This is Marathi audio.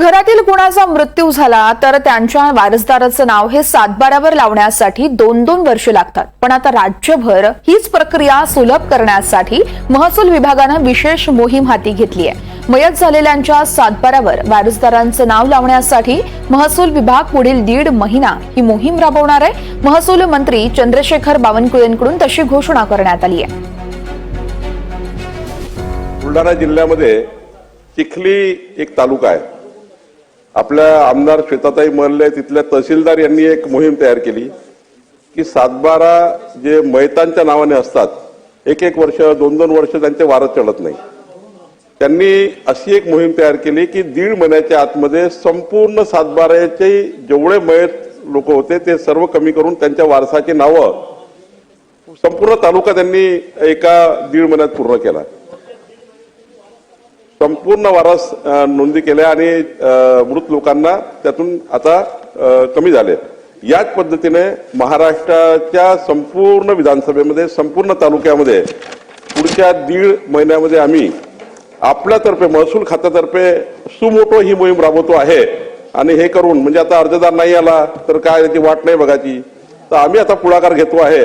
घरातील कुणाचा मृत्यू झाला तर त्यांच्या वारसदाराचं नाव हे सातबारावर लावण्यासाठी 2-2 वर्ष लागतात। पण आता राज्यभर हीच प्रक्रिया सुलभ करण्यासाठी महसूल विभागाने विशेष मोहीम हाती घेतली आहे। मयत झालेल्यांच्या सातबारावर वारसदारांचं नाव लावण्यासाठी महसूल विभाग पुढील 1.5 महिना ही मोहीम राबवणार आहे। महसूल मंत्री चंद्रशेखर बावनकुळेंकडून तशी घोषणा करण्यात आली आहे। बुलढाणा जिल्ह्यामध्ये चिखली एक तालुका आहे। आपल्या आमदार श्वेताताई मल्ले तिथल्या तहसीलदार यांनी एक मोहीम तयार केली की सातबारा जे मयतांच्या नावाने असतात, 1-1 वर्ष 2-2 वर्ष त्यांचे वारस चढत नाही। त्यांनी अशी एक मोहीम तयार केली की 1.5 महिन्याच्या आतमध्ये संपूर्ण सातबाराचे जेवढे मयत लोक होते ते सर्व कमी करून त्यांच्या वारसाची नावं संपूर्ण तालुका त्यांनी एका 1.5 महिन्यात पूर्ण केला। संपूर्ण वारस नोंदी केल्या आणि मृत लोकांना त्यातून आता कमी झाले। याच पद्धतीने महाराष्ट्राच्या संपूर्ण विधानसभेमध्ये संपूर्ण तालुक्यामध्ये पुढच्या 1.5 महिन्यामध्ये आम्ही आपल्यातर्फे महसूल खात्यातर्फे सुमोटो ही मोहीम राबवतो आहे। आणि हे करून म्हणजे आता अर्जदार नाही आला तर काय त्याची वाट नाही बघायची, तर आम्ही आता पुढाकार घेतो आहे